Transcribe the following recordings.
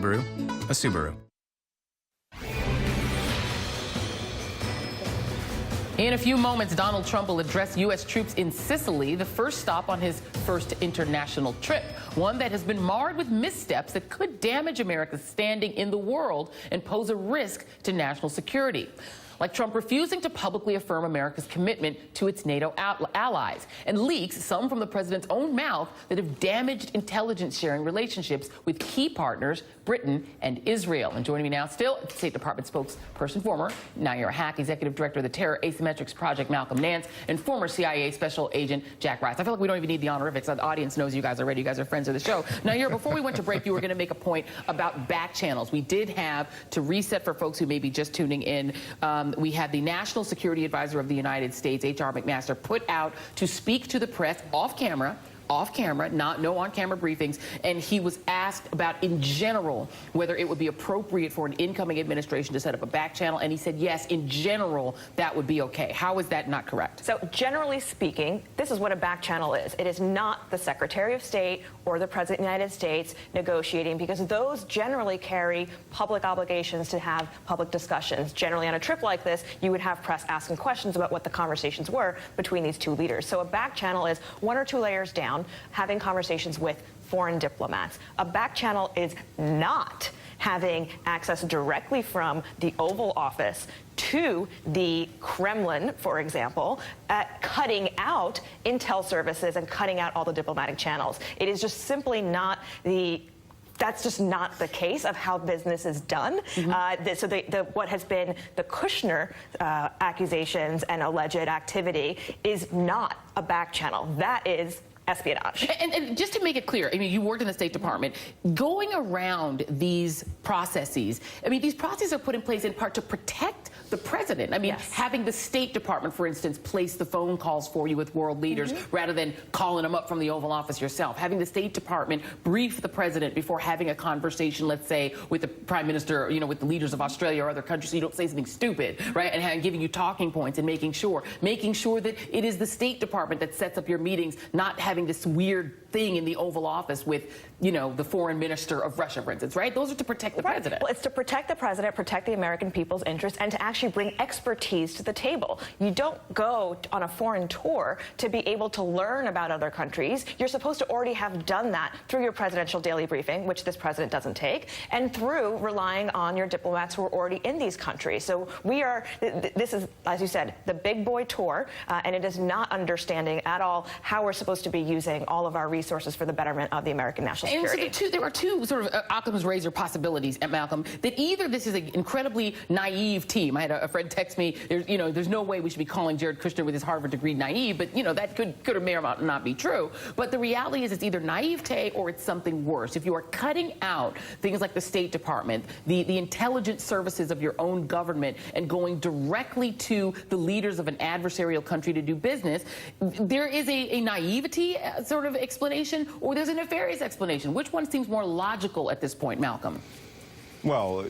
Subaru a Subaru. In a few moments, Donald Trump will address U.S. troops in Sicily, the first stop on his first international trip, one that has been marred with missteps that could damage America's standing in the world and pose a risk to national security. Like Trump refusing to publicly affirm America's commitment to its NATO allies, and leaks, some from the president's own mouth, that have damaged intelligence sharing relationships with key partners, Britain and Israel. And joining me now still, State Department spokesperson, former Nayyera Haq, Executive Director of the Terror Asymmetrics Project, Malcolm Nance, and former CIA Special Agent Jack Rice. I feel like we don't even need the honorifics. The audience knows you guys already. You guys are friends of the show. Nayyera, before we went to break, you were going to make a point about back channels. We did have, to reset for folks who may be just tuning in, we had the National Security Advisor of the United States, H.R. McMaster, put out to speak to the press off camera, no on-camera briefings, and he was asked about, in general, whether it would be appropriate for an incoming administration to set up a back channel, and he said, yes, in general, that would be okay. How is that not correct? So, generally speaking, this is what a back channel is. It is not the Secretary of State or the President of the United States negotiating, because those generally carry public obligations to have public discussions. Generally, on a trip like this, you would have press asking questions about what the conversations were between these two leaders. So a back channel is one or two layers down, having conversations with foreign diplomats. A back channel is not having access directly from the Oval Office to the Kremlin, for example, cutting out intel services and cutting out all the diplomatic channels. It is just simply not that's just not the case of how business is done. So what has been the Kushner accusations and alleged activity is not a back channel. That is espionage. And just to make it clear, I mean, you worked in the State Department. Going around these processes, I mean, these processes are put in place in part to protect the president. I mean, yes. Having the State Department, for instance, place the phone calls for you with world leaders rather than calling them up from the Oval Office yourself. Having the State Department brief the president before having a conversation, let's say, with the Prime Minister, you know, with the leaders of Australia or other countries, so you don't say something stupid, right? And giving you talking points and making sure that it is the State Department that sets up your meetings, not having this weird thing in the Oval Office with, you know, the foreign minister of Russia, for instance, right? Those are to protect the president. Well, it's to protect the president, protect the American people's interests, and to actually bring expertise to the table. You don't go on a foreign tour to be able to learn about other countries. You're supposed to already have done that through your presidential daily briefing, which this president doesn't take, and through relying on your diplomats who are already in these countries. So this is, as you said, the big boy tour, and it is not understanding at all how we're supposed to be using all of our resources for the betterment of the American national security. And so there are two sort of Occam's razor possibilities, Malcolm, that either this is an incredibly naive team. I had a friend text me, there's no way we should be calling Jared Kushner with his Harvard degree naive, but, that could or may or not be true. But the reality is it's either naivete or it's something worse. If you are cutting out things like the State Department, the intelligence services of your own government, and going directly to the leaders of an adversarial country to do business, there is a naivety sort of explanation, or there's a nefarious explanation. Which one seems more logical at this point, Malcolm? Well,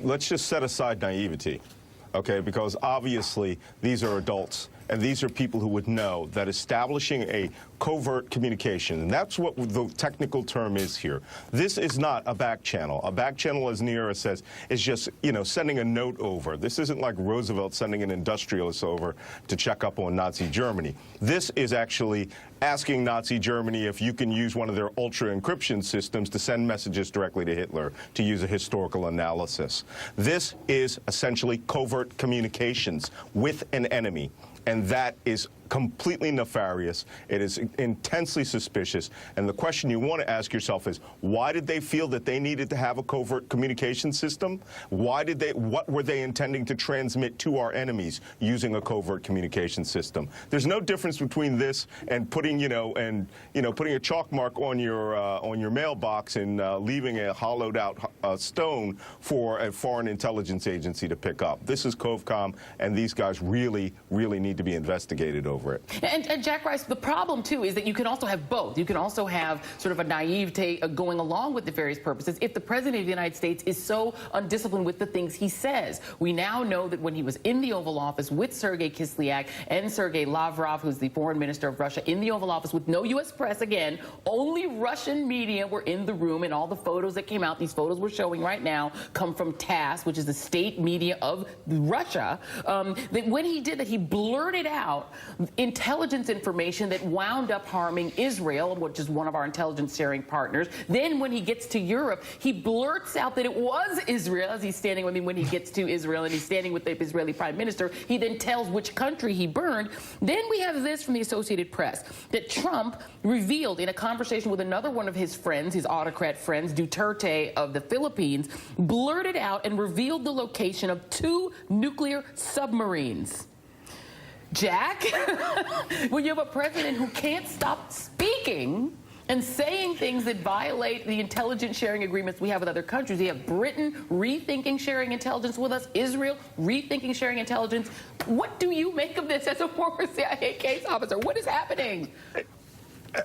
let's just set aside naivety, okay? Because obviously these are adults, and these are people who would know that establishing a covert communication, and that's what the technical term is here. This is not a back channel. A back channel, as Nayyera says, is just, sending a note over. This isn't like Roosevelt sending an industrialist over to check up on Nazi Germany. This is actually asking Nazi Germany if you can use one of their ultra encryption systems to send messages directly to Hitler, to use a historical analysis. This is essentially covert communications with an enemy. And that is completely nefarious. It is intensely suspicious. And the question you want to ask yourself is, why did they feel that they needed to have a covert communication system? What were they intending to transmit to our enemies using a covert communication system? There's no difference between this and putting, putting a chalk mark on your mailbox and leaving a hollowed out stone for a foreign intelligence agency to pick up. This is COVCOM, and these guys really, really need to be investigated over. over it. And Jack Rice, the problem, too, is that you can also have both. You can also have sort of a naivete going along with the various purposes if the President of the United States is so undisciplined with the things he says. We now know that when he was in the Oval Office with Sergei Kislyak and Sergei Lavrov, who's the foreign minister of Russia, in the Oval Office with no U.S. press, again, only Russian media were in the room, and all the photos that came out, these photos we're showing right now, come from TASS, which is the state media of Russia, that when he did that, he blurted out intelligence information that wound up harming Israel, which is one of our intelligence sharing partners. Then when he gets to Europe, he blurts out that it was Israel, as he's standing with me when he gets to Israel, and he's standing with the Israeli prime minister. He then tells which country he burned. Then we have this from the Associated Press, that Trump revealed in a conversation with another one of his friends, his autocrat friends, Duterte of the Philippines, blurted out and revealed the location of 2 nuclear submarines. Jack, when you have a president who can't stop speaking and saying things that violate the intelligence sharing agreements we have with other countries. You have Britain rethinking sharing intelligence with us, Israel rethinking sharing intelligence. What do you make of this as a former CIA case officer? What is happening?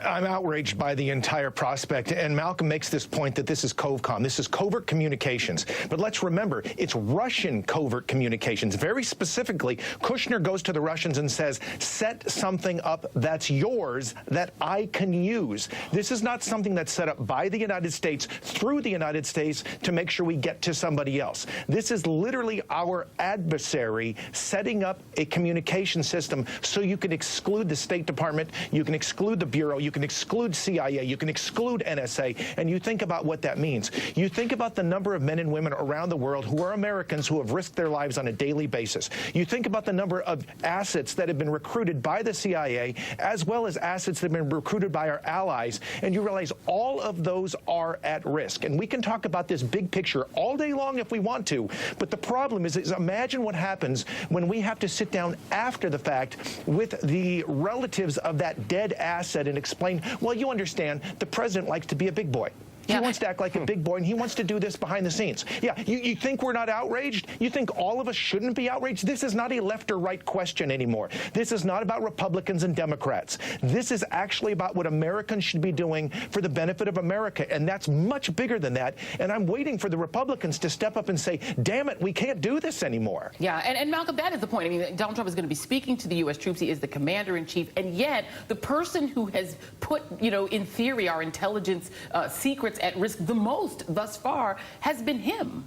I'm outraged by the entire prospect, and Malcolm makes this point that this is COVCOM. This is covert communications. But let's remember, it's Russian covert communications. Very specifically, Kushner goes to the Russians and says, set something up that's yours that I can use. This is not something that's set up by the United States through the United States to make sure we get to somebody else. This is literally our adversary setting up a communication system so you can exclude the State Department, you can exclude the Bureau, you can exclude CIA, you can exclude NSA, and you think about what that means. You think about the number of men and women around the world who are Americans who have risked their lives on a daily basis. You think about the number of assets that have been recruited by the CIA, as well as assets that have been recruited by our allies, and you realize all of those are at risk. And we can talk about this big picture all day long if we want to, but the problem is imagine what happens when we have to sit down after the fact with the relatives of that dead asset and explain, well, you understand, the president likes to be a big boy. He wants to act like a big boy, and he wants to do this behind the scenes. Yeah, you think we're not outraged? You think all of us shouldn't be outraged? This is not a left or right question anymore. This is not about Republicans and Democrats. This is actually about what Americans should be doing for the benefit of America, and that's much bigger than that. And I'm waiting for the Republicans to step up and say, damn it, we can't do this anymore. Yeah, and Malcolm, that is the point. I mean, Donald Trump is going to be speaking to the U.S. troops. He is the commander-in-chief, and yet the person who has put, you know, in theory, our intelligence secrets at risk the most thus far has been him.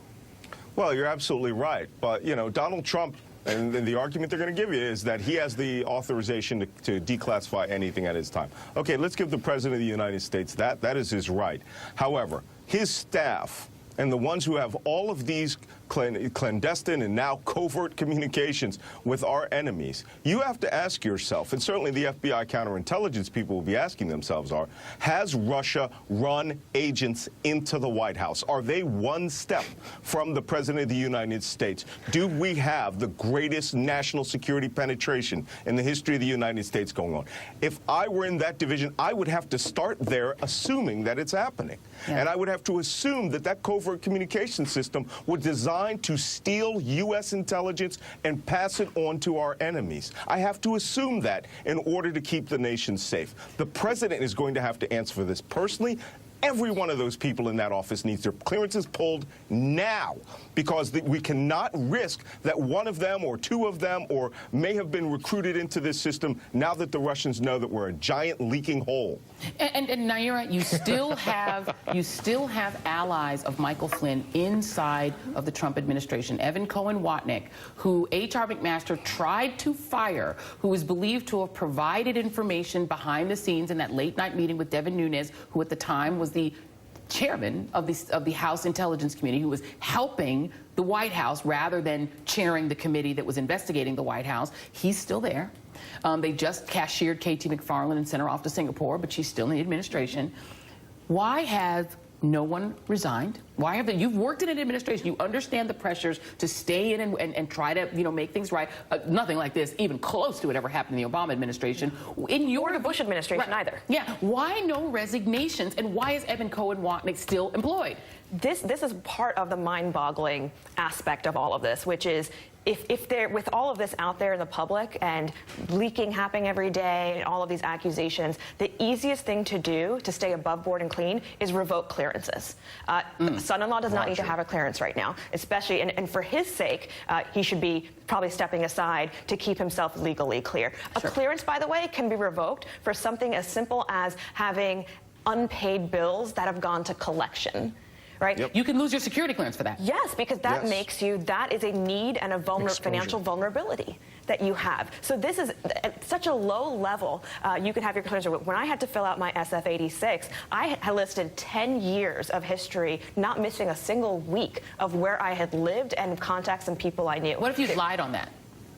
Well, you're absolutely right. But, you know, Donald Trump, and the argument they're going to give you is that he has the authorization to declassify anything at his time. Okay, let's give the President of the United States that. That is his right. However, his staff and the ones who have all of these clandestine and now covert communications with our enemies, you have to ask yourself, and certainly the FBI counterintelligence people will be asking themselves has Russia run agents into the White House? Are they one step from the President of the United States? Do we have the greatest national security penetration in the history of the United States going on? If I were in that division, I would have to start there assuming that it's happening. Yeah. And I would have to assume that that covert communication system was designed to steal U.S. intelligence and pass it on to our enemies. I have to assume that in order to keep the nation safe. The president is going to have to answer for this personally. Every one of those people in that office needs their clearances pulled now, because we cannot risk that one of them or two of them or may have been recruited into this system now that the Russians know that we're a giant leaking hole. And Nayyera, you still have allies of Michael Flynn inside of the Trump administration. Evan Cohen-Watnick, who H.R. McMaster tried to fire, who is believed to have provided information behind the scenes in that late-night meeting with Devin Nunes, who at the time was the chairman of the House Intelligence Committee, who was helping the White House rather than chairing the committee that was investigating the White House. He's still there. They just cashiered K.T. McFarland and sent her off to Singapore, but she's still in the administration. Why has no one resigned? Why have they? You've worked in an administration. You understand the pressures to stay in and try to, you know, make things right. Nothing like this, even close to it, ever happened in the Obama administration. Or the Bush administration, either. Yeah. Why no resignations? And why is Evan Cohen-Watnick still employed? This is part of the mind-boggling aspect of all of this, which is if there, with all of this out there in the public and leaking happening every day and all of these accusations, the easiest thing to do to stay above board and clean is revoke clearances. Son-in-law does not need to have a clearance right now, especially, and for his sake, he should be probably stepping aside to keep himself legally clear. A clearance, by the way, can be revoked for something as simple as having unpaid bills that have gone to collection. Right? Yep. You can lose your security clearance for that. Yes, because that makes you, that is a need and a financial vulnerability that you have. So this is at such a low level, you can have your clearance. When I had to fill out my SF-86, I had listed 10 years of history, not missing a single week of where I had lived and contacts and people I knew. What if you lied on that?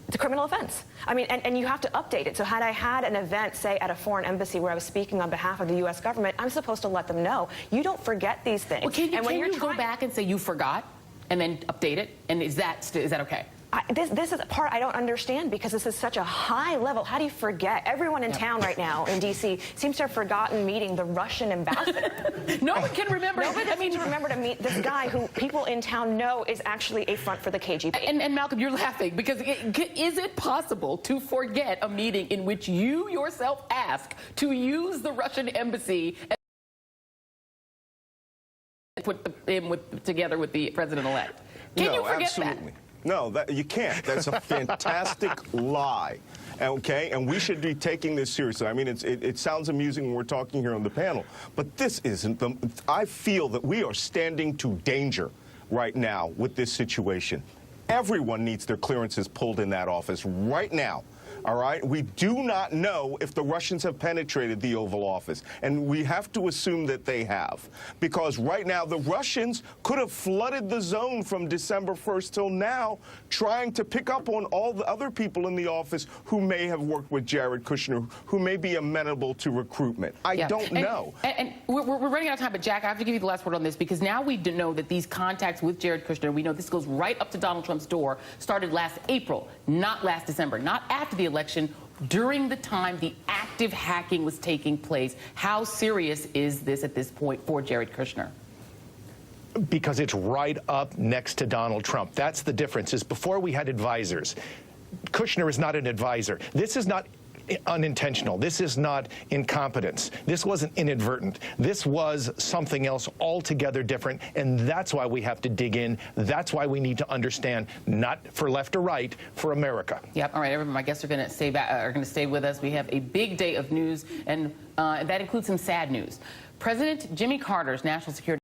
It's a criminal offense. I mean, and you have to update it. So had I had an event, say, at a foreign embassy where I was speaking on behalf of the U.S. government, I'm supposed to let them know. You don't forget these things. Well, can you go back and say you forgot and then update it? And is that okay? This is a part I don't understand, because this is such a high level. How do you forget? Everyone in town right now in D.C. seems to have forgotten meeting the Russian ambassador. No one can remember. Nobody seems to remember to meet this guy who people in town know is actually a front for the KGB. And Malcolm, you're laughing because is it possible to forget a meeting in which you yourself asked to use the Russian embassy and put him together with the president-elect? Can you forget absolutely. that? No, you can't. That's a fantastic lie. Okay, and we should be taking this seriously. I mean, it sounds amusing when we're talking here on the panel, but this isn't the. I feel that we are standing to danger right now with this situation. Everyone needs their clearances pulled in that office right now. All right? We do not know if the Russians have penetrated the Oval Office, and we have to assume that they have, because right now the Russians could have flooded the zone from December 1st till now, trying to pick up on all the other people in the office who may have worked with Jared Kushner, who may be amenable to recruitment. I don't know. And we're running out of time, but Jack, I have to give you the last word on this, because now we know that these contacts with Jared Kushner, we know this goes right up to Donald Trump's door, started last April, not last December, not after the election, during the time the active hacking was taking place. How serious is this at this point for Jared Kushner? Because it's right up next to Donald Trump. That's the difference, is before we had advisors. Kushner is not an advisor. This is not unintentional. This is not incompetence. This wasn't inadvertent. This was something else altogether different, and that's why we have to dig in. That's why we need to understand, not for left or right, for America. Yep. All right, everyone. My guests are going to stay with us. We have a big day of news, and that includes some sad news. President Jimmy Carter's national security